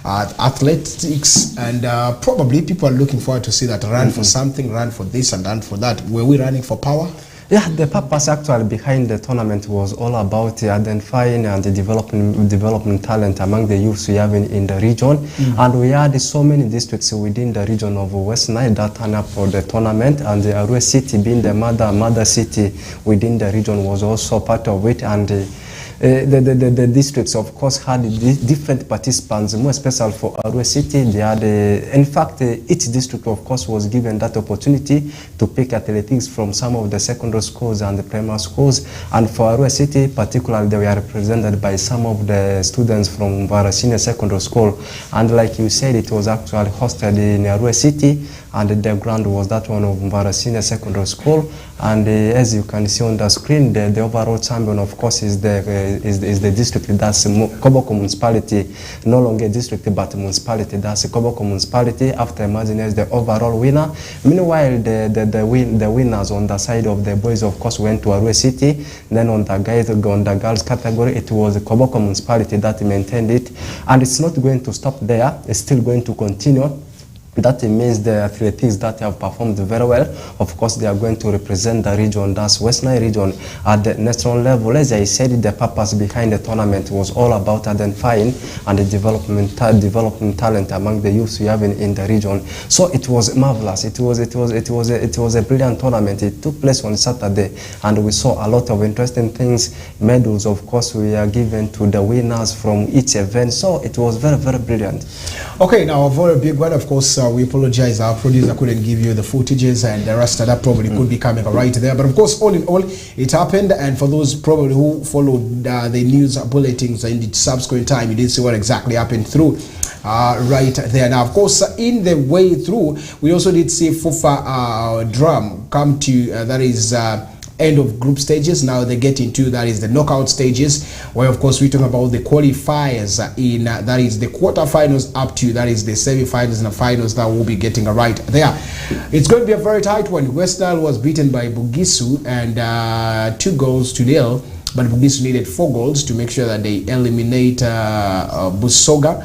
athletics, and probably people are looking forward to see that run for something, run for this and run for that. Were we running for power? Yeah, the purpose actually behind the tournament was all about identifying and developing talent among the youths we have in the region. And we had so many districts within the region of West Nile that turned up for the tournament, and the Arua city, being the mother city within the region, was also part of it. And the districts, of course, had different participants, more especially for Arua City. They had, in fact, each district, of course, was given that opportunity to pick athletics from some of the secondary schools and the primary schools. And for Arua City, particularly, they were represented by some of the students from Mvara Senior Secondary School. And like you said, it was actually hosted in Arua City, and the ground was that one of Mvara Senior Secondary School. And as you can see on the screen, the overall champion, of course, is the district, that's Koboko Municipality, no longer district but municipality, that's Koboko Municipality, after emerging as the overall winner. Meanwhile, the winners on the side of the boys, of course, went to Arua City. Then on the girls category, it was Koboko Municipality that maintained it. And it's not going to stop there, it's still going to continue. That means the athletics that have performed very well, of course, they are going to represent the region, that's West Nile region, at the national level. As I said, the purpose behind the tournament was all about identifying and developing talent among the youths we have in the region. So it was marvelous. It was a brilliant tournament. It took place on Saturday, and we saw a lot of interesting things. Medals, of course, we are given to the winners from each event. So it was very, very brilliant. Okay, now a very big one, of course. We apologize, our producer couldn't give you the footages, and the rest of that probably could be coming right there. But of course, all in all, it happened. And for those probably who followed the news bulletins in the subsequent time, you did see what exactly happened through right there. Now, of course, in the way through, we also did see FUFA drum come to that is end of group stages. Now they get into that is the knockout stages, where of course we talk about the qualifiers in that is the quarterfinals up to that is the semi-finals and the finals that will be getting right there. It's going to be a very tight one. Westnile was beaten by Bugisu and 2-0. But Bugisu needed 4 goals to make sure that they eliminate Busoga,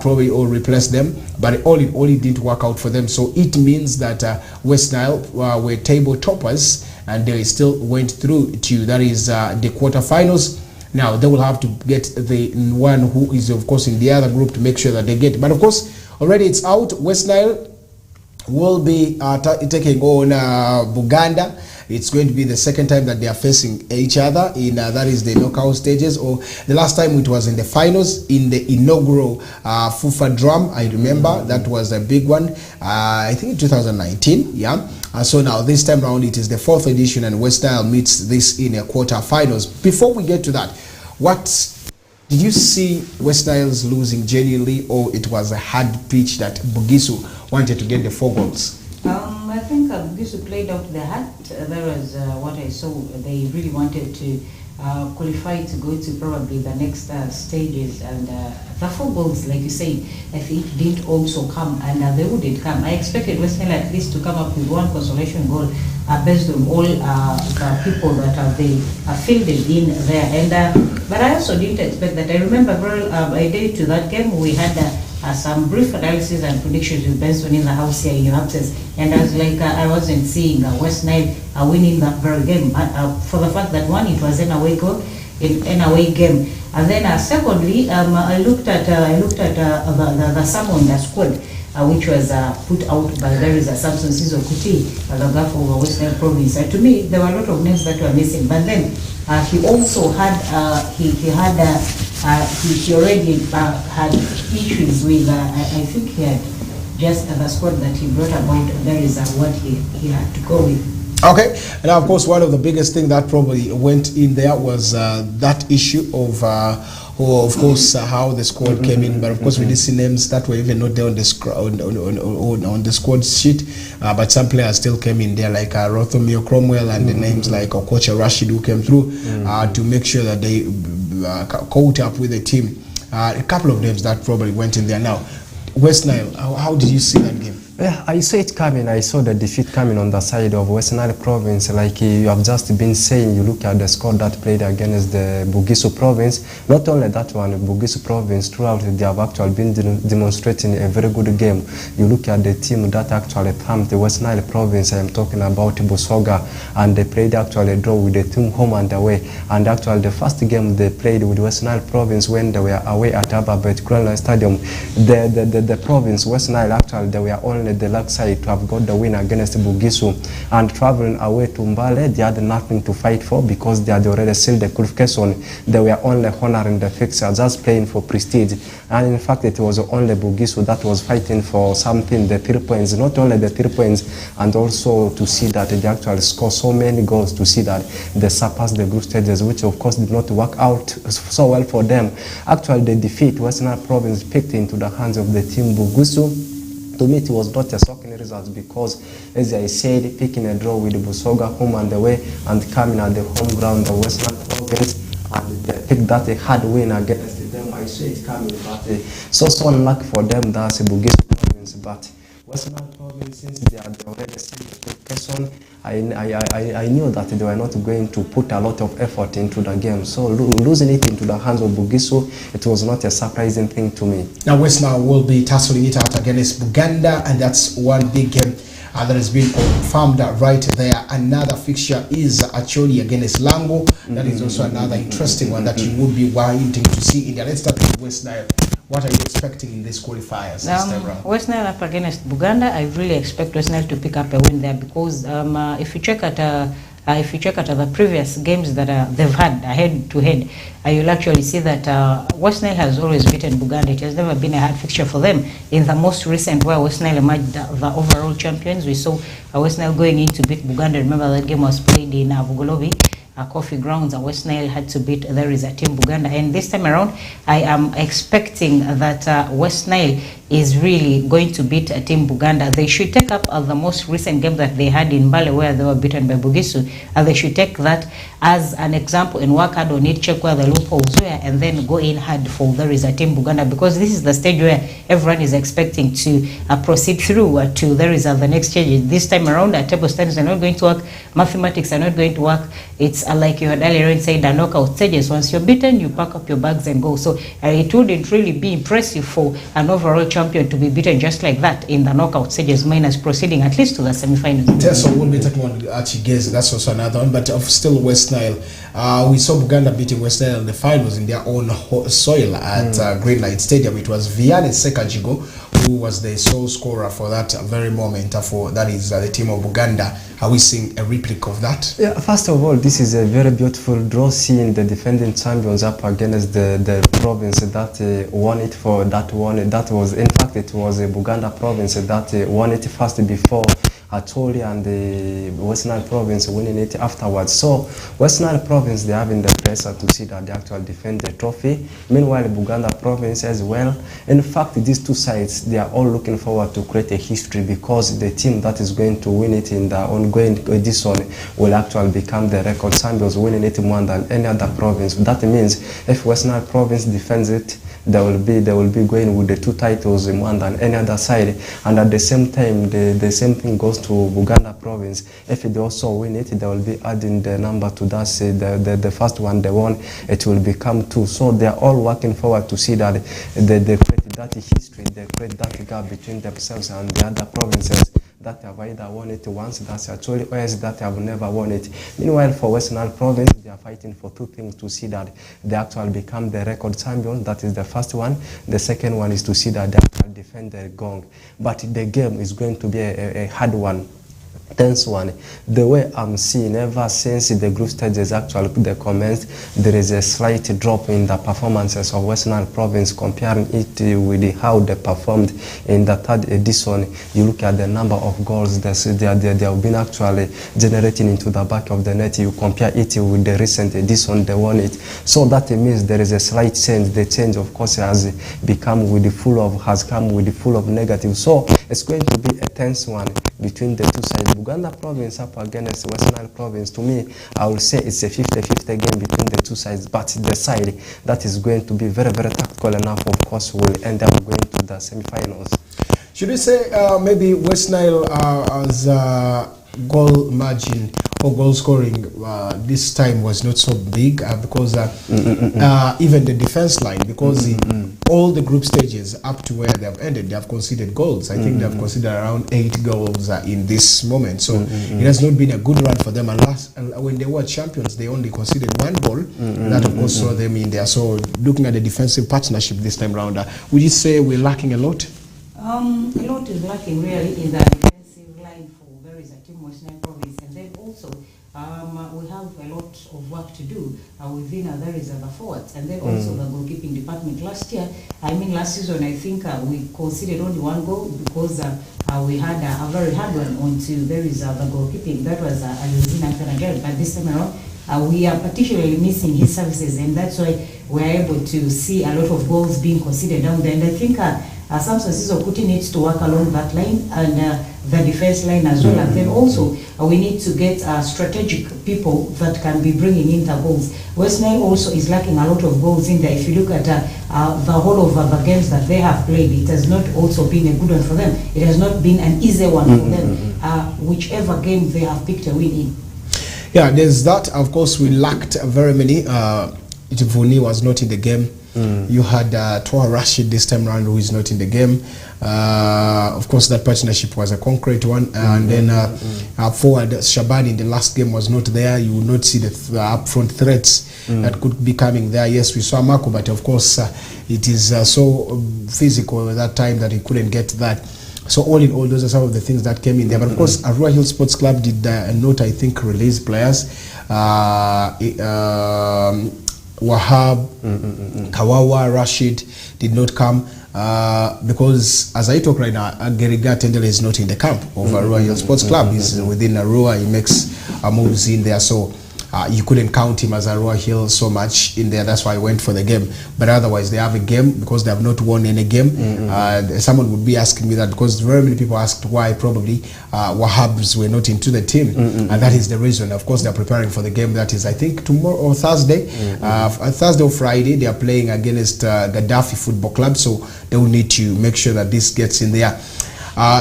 probably or replace them. But all in all, it didn't work out for them. So it means that Westnile were table toppers, and they still went through to that is the quarterfinals. Now they will have to get the one who is of course in the other group to make sure that they get. But of course, already it's out. Westnile will be taking on Buganda. It's going to be the second time that they are facing each other in that is the knockout stages, or the last time it was in the finals in the inaugural FUFA drum. I remember that was a big one. I think in 2019. Yeah. So now this time around it is the 4th edition, and Westnile meets this in a quarterfinals. Before we get to that, what did you see Westnile's losing genuinely, or it was a hard pitch that Bugisu wanted to get the 4 goals? I think Bugisu played out the heart. That was what I saw. They really wanted to qualify to go to probably the next stages, and the 4 goals, like you say, I think didn't also come, and they wouldn't come. I expected Westnile at least to come up with 1 consolation goal based on all the people that they fielded in there. And but I also didn't expect that. I remember I did to that game we had some brief analysis and predictions with Benson in the house here in your absence, and I was like, I wasn't seeing Westnile winning that very game for the fact that one, it was an away game, and then secondly, I looked at the sum on the squad, which was put out by there is Samson Sizo Kuti, the guy from Westnile province. To me, there were a lot of names that were missing, but then he also had he already had issues with I think he had just the squad that he brought about. There is what he had to go with. Okay, and now of course one of the biggest thing that probably went in there was that issue of of course how the squad came in. But of course we did see names that were even not there on the squad sheet, but some players still came in there, like Rothomio Cromwell and the names like Okocha Rashid, who came through to make sure that they caught up with the team. A couple of names that probably went in there. Now Westnile, how did you see that game? Yeah, I saw it coming. I saw the defeat coming on the side of Westnile Province. Like you have just been saying, you look at the squad that played against the Bugisu Province. Not only that one, Bugisu Province, throughout they have actually been demonstrating a very good game. You look at the team that actually thumped the Westnile Province. I am talking about Busoga, and they played actually a draw with the team home and away. And actually the first game they played with Westnile Province when they were away at Ababet Grand Stadium, the province, Westnile, actually they were only the luck side to have got the win against Bugisu, and traveling away to Mbale, they had nothing to fight for because they had already sealed the qualification. They were only honoring the fixture, just playing for prestige. And in fact, it was only Bugisu that was fighting for something, the 3 points, not only the 3 points, and also to see that they actually score so many goals, to see that they surpassed the group stages, which of course did not work out so well for them. Actually, the defeat Western Province picked into the hands of the team Bugisu. To me, it was not a shocking result because, as I said, picking a draw with Busoga home and away and coming at the home ground of Western Province, and they picked that a hard win against them. I saw it coming, but so unlucky for them, that's a Bugisu Province. But Western Province, since they had already seen the person, I knew that they were not going to put a lot of effort into the game. So losing it into the hands of Bugisu, it was not a surprising thing to me. Now Westnile will be tussling it out against Buganda, and that's one big game that has been confirmed right there. Another fixture is actually against Lango. That is also another interesting one that you would be wanting to see in there. Let's start with Westnile. What are you expecting in these qualifiers this time around? Westnile up against Buganda, I really expect Westnile to pick up a win there because if you check at the previous games that they've had head-to-head, you'll actually see that Westnile has always beaten Buganda. It has never been a hard fixture for them. In the most recent, where Westnile emerged the overall champions, we saw Westnile going in to beat Buganda. Remember that game was played in Bugolobi. Coffee grounds, Westnile had to beat there is a team Buganda, and this time around I am expecting that Westnile is really going to beat a team Buganda. They should take up the most recent game that they had in Mbale where they were beaten by Bugisu, and they should take that as an example and work hard on it, check where the loopholes were, and then go in hard for there is a team Buganda, because this is the stage where everyone is expecting to proceed through to there is the next stage. This time around, table standings are not going to work, mathematics are not going to work. It's like you had earlier said, the knockout stages. Once you're beaten, you pack up your bags and go. So it wouldn't really be impressive for an overall champion to be beaten just like that in the knockout stages, minus proceeding at least to the semi-finals. So we'll be talking about Archigez, that's also another one, but still Westnile. We saw Buganda beating Westnile in the finals in their own soil at Greenlight Stadium. It was Vianney Sekajigo who was the sole scorer for that very moment. For that is the team of Buganda. Are we seeing a replica of that? Yeah, first of all, this is a very beautiful draw, seeing the defending champions up against the province that won it for that one. That was, in fact, it was a Buganda province that won it first before Acholi and the Westnile Province winning it afterwards. So Westnile Province, they have in the pressure to see that they actually defend the trophy. Meanwhile, Buganda Province as well. In fact, these two sides, they are all looking forward to create a history, because the team that is going to win it in the ongoing edition will actually become the record champions, winning it more than any other province. That means if Westnile Province defends it, they will be going with the 2 titles more than any other side. And at the same time, the same thing goes to Buganda Province. If they also win it, they will be adding the number to that. The first one they won, it will become 2. So they are all working forward to see that they create that history, they create that gap between themselves and the other provinces that have either won it once, that's actually others that have never won it. Meanwhile, for Westnile Province, they are fighting for 2 things: to see that they actually become the record champions. That is the first one. The second one is to see that they actually defend the gong. But the game is going to be a hard one. Tense one. The way I'm seeing, ever since the group stages actually they commenced, there is a slight drop in the performances of Westnile Province, comparing it with how they performed in the 3rd edition. You look at the number of goals they have been actually generating into the back of the net. You compare it with the recent edition, they won it. So that means there is a slight change. The change, of course, has come with the full of negative. So it's going to be a tense one between the two sides. Buganda Province up against Westnile Province, to me, I will say it's a 50-50 game between the two sides, but the side that is going to be very, very tactical enough, of course, will end up going to the semi-finals. Should we say maybe Westnile as goal margin or goal scoring this time was not so big because even the defense line, because all the group stages up to where they have ended, they have conceded goals. I think they have conceded around 8 goals in this moment. So it has not been a good run for them. And when they were champions, they only conceded 1 goal. That of course saw them in there. So looking at the defensive partnership this time round, would you say we're lacking a lot? A lot is lacking really in the defensive line for various team Westnile Province, and then also we have a lot of work to do within there is the forwards, and then also the goalkeeping department. Last season I think we conceded only 1 goal because we had a very hard one onto there is the goalkeeping. That was Anthony, but this time around we are particularly missing his services, and that's why we are able to see a lot of goals being conceded down there. And I think Samson Sisokuti needs to work along that line and the defense line as well. And then also we need to get strategic people that can be bringing in the goals. Westnile also is lacking a lot of goals in there. If you look at the whole of the games that they have played, it has not also been a good one for them. It has not been an easy one for them, whichever game they have picked a win in. Yeah, there's that. Of course, we lacked very many. Vuni was not in the game. You had Toa Rashid this time around, who is not in the game. Of course, that partnership was a concrete one. And then forward Shabani in the last game was not there. You will not see the upfront threats that could be coming there. Yes, we saw Marco, but of course, it is so physical at that time that he couldn't get that. So all in all, those are some of the things that came in there. But of course, Arua Hill Sports Club did not, I think, release players. Wahab, Kawawa, Rashid did not come because, as I talk right now, Geriga Tendele is not in the camp of Arua Hill Sports Club. He's within Arua. He makes moves in there. So you couldn't count him as Arua Hill so much in there. That's why I went for the game. But otherwise, they have a game because they have not won any game. Someone would be asking me that because very many people asked why probably Wahabs were not into the team. And that is the reason. Of course, they're preparing for the game that is, I think, tomorrow or Thursday. Thursday or Friday, they are playing against Gaddafi Football Club. So they will need to make sure that this gets in there.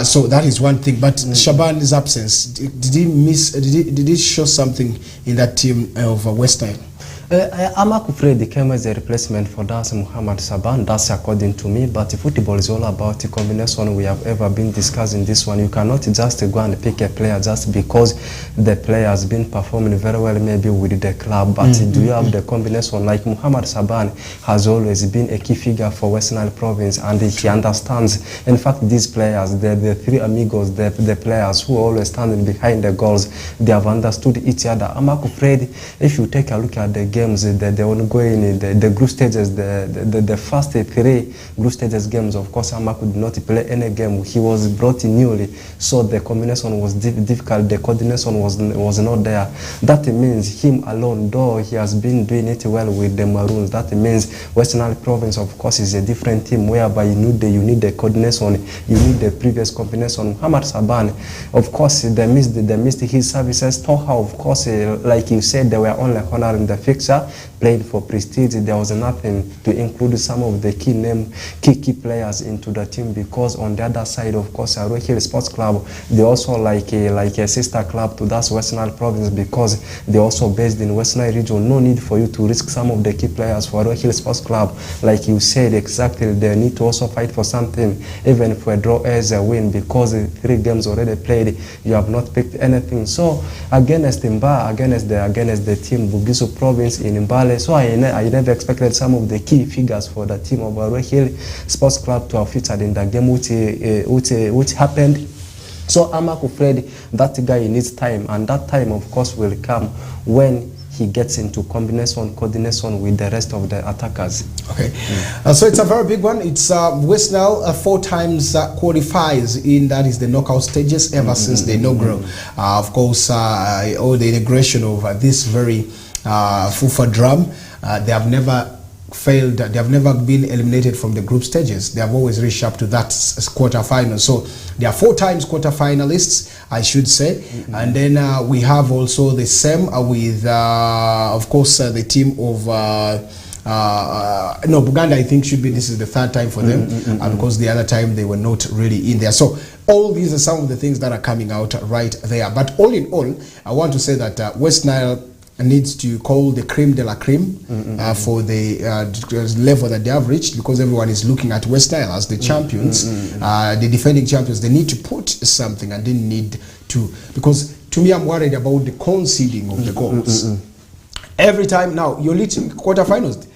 So that is one thing. But Shaban's absence, did he show something in that team of Westnile? Amaku Fred came as a replacement for Das Muhammad Saban. That's according to me. But football is all about the combination. We have ever been discussing this one. You cannot just go and pick a player just because the player has been performing very well maybe with the club. But do you have the combination? Like Muhammad Saban has always been a key figure for Westnile Province, and he understands. In fact, these players, the 3 amigos, the players who are always standing behind the goals, they have understood each other. Amaku Fred, if you take a look at the games, the ongoing, the group stages, the first 3 group stages games, of course, Amaku did not play any game. He was brought in newly, so the combination was difficult, the coordination was not there. That means him alone, though he has been doing it well with the Maroons, that means Westnile Province, of course, is a different team whereby you need the coordination, you need the previous combination. Muhammad Saban, of course, they missed his services. Toha, of course, like you said, they were only honoring the fixture, playing for prestige. There was nothing to include some of the key players into the team, because on the other side, of course, Arua Hill Sports Club, they also like a sister club to that Westnile Province, because they're also based in Westnile region. No need for you to risk some of the key players for Arua Hill Sports Club. Like you said, exactly, they need to also fight for something, even if a draw as a win, because 3 games already played, you have not picked anything. So against Mba, against the team Bugisu Province in Mbale, so I never expected some of the key figures for the team of Arua Hill Sports Club to have featured in the game which happened. So Amaku Fred, that guy needs time, and that time, of course, will come when he gets into coordination with the rest of the attackers. Okay, so it's a very big one. It's Westnile 4 times qualifies in, that is the knockout stages, ever since the inaugural. Of course, all the integration of this very FUFA drum, they have never failed. They have never been eliminated from the group stages. They have always reached up to that quarterfinal. So they are 4 times quarterfinalists, I should say. And then we have also the same with, of course, the team of no, Buganda, I think this is the third time for them, because the other time they were not really in there. So all these are some of the things that are coming out right there. But all in all, I want to say that West Nile needs to call the creme de la creme for the level that they have reached, because everyone is looking at West Nile as the champions, the defending champions. They need to put something, and they need to, because to me, I'm worried about the conceding of the goals. Every time now, you're reaching quarterfinals,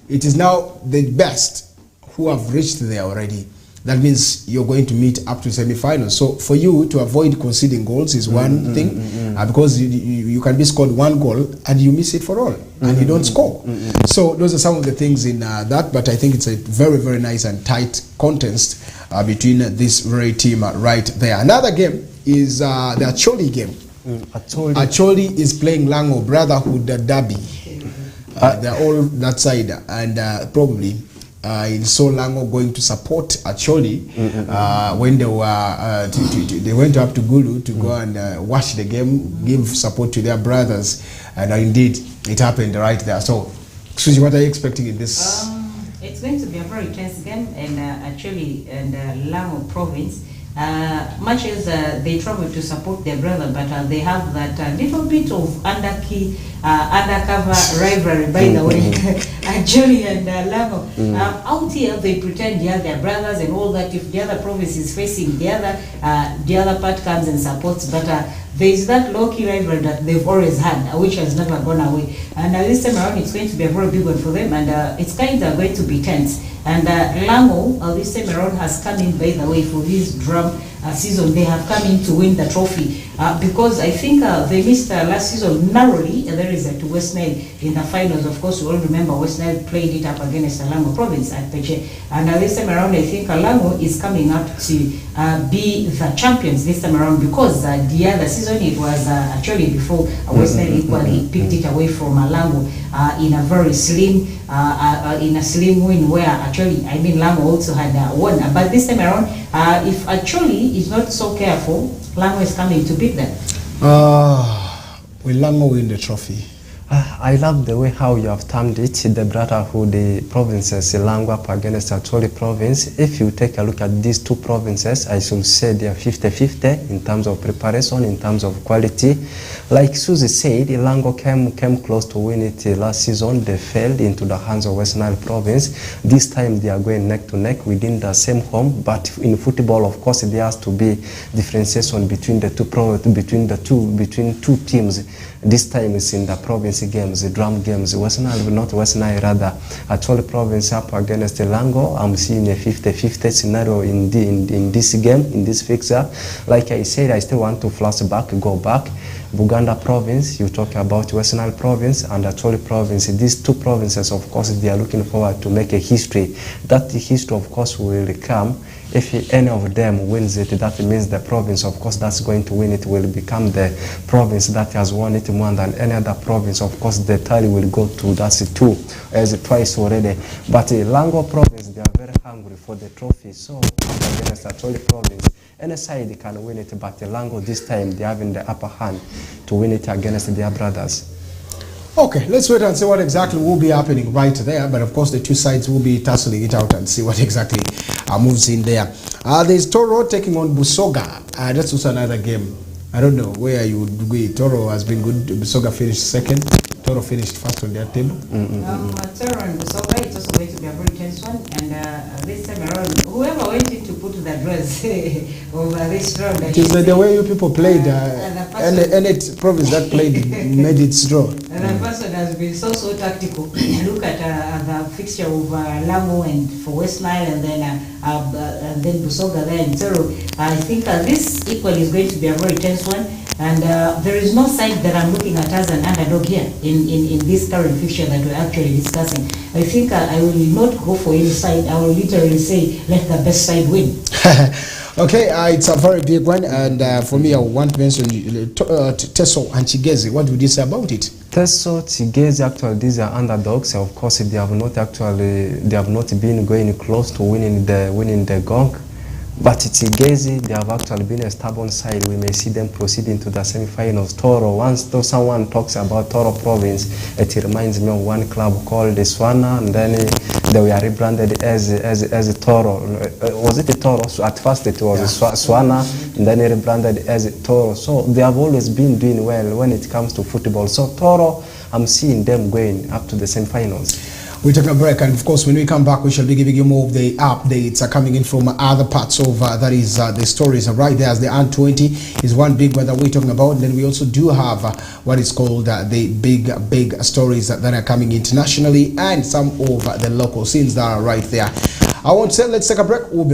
it is now the best who have reached there already. That means you're going to meet up to semi-finals. So for you to avoid conceding goals is one thing, because you can be scored one goal and you miss it for all, and you don't score. So those are some of the things in that, but I think it's a very, very nice and tight contest between this very team right there. Another game is the Acholi game. Acholi is playing Lango Brotherhood Derby. They're all that side, and probably in so Lango going to support Acholi when they were they went up to Gulu to go and watch the game, give support to their brothers, and indeed it happened right there. So, Suji, what are you expecting in this? It's going to be a very tense game, and Acholi and Lango province. Much as they travel to support their brother, but they have that little bit of undercover rivalry, by the way. Acholi and Lango. Out here, they pretend they are their brothers and all that. If the other province is facing the other part comes and supports, but there is that low-key rivalry that they've always had, which has never gone away. And this time around, it's going to be a very big one for them, and it's kind of going to be tense. And Lango, this time around, has come in, by the way, for this drum season. They have come in to win the trophy, because I think they missed last season narrowly, and there is to West Nile in the finals. Of course, we all remember West Nile played it up against Lango province at Peche. And this time around, I think Lango is coming up to be the champions this time around, because the other season it was actually before West Nile equally picked it away from Lango in a very slim win, where actually, I mean, Lango also had won. But this time around, if actually is not so careful, Lango is coming to beat them. Will Lango win the trophy? I love the way how you have termed it, the brotherhood, the provinces, Lango up against Acholi province. If you take a look at these two provinces, I should say they are 50-50 in terms of preparation, in terms of quality. Like Susie said, Lango came close to win it last season. They fell into the hands of West Nile province. This time they are going neck to neck within the same home. But in football, of course, there has to be differentiation between the between two teams. This time it's in the province games, the drum games. West Nile, not West Nile, rather Acholi province up against Lango. I'm seeing a 50-50 scenario in this game, in this fixture. Like I said, I still want to go back. Buganda province, you talk about West Nile province and Acholi province. These two provinces, of course, they are looking forward to make a history. That history, of course, will come if any of them wins it. That means the province, of course, that's going to win it will become the province that has won it more than any other province. Of course, the tally will go to twice already. But Lango province, they are very hungry for the trophy. So against Acholi province, any side can win it, but Lango this time they having the upper hand to win it against their brothers. Okay, let's wait and see what exactly will be happening right there. But of course, the two sides will be tussling it out and see what exactly moves in there. There's Toro taking on Busoga. That's also another game. I don't know where you would be. Toro has been good. Busoga finished second. Toro finished first on their table. Toro and Busoga, it's also going to be a very tense one. And this time around, whoever went in to put the dress over this round. It is the way you people played. Any province that played made its draw. And the person has been so tactical. Look at the fixture of Lango and for West Nile, and then Busoga there and Toro. I think this equally is going to be a very tense one. And there is no side that I'm looking at as an underdog here in this current fixture that we're actually discussing. I think I will not go for any side. I will literally say, let the best side win. Okay, it's a very big one, and for me, I want to mention Teso and Chigezi. What would you say about it? Teso, Chigezi, actually, these are underdogs. Of course, they have not been going close to winning the gong. But it's Gezi, they have actually been a stubborn side. We may see them proceeding to the semi-finals. Toro, once though someone talks about Toro province, it reminds me of one club called Swana, and then they were rebranded as Toro. Was it a Toro? So at first it was Swana, and then rebranded as Toro. So they have always been doing well when it comes to football. So Toro, I'm seeing them going up to the semi-finals. We're taking a break, and of course when we come back we shall be giving you more of the updates coming in from other parts of that is the stories right there. As the U20 is one big one that we're talking about, and then we also do have what is called the big stories that are coming internationally, and some of the local scenes that are right there. I won't say let's take a break. We'll be right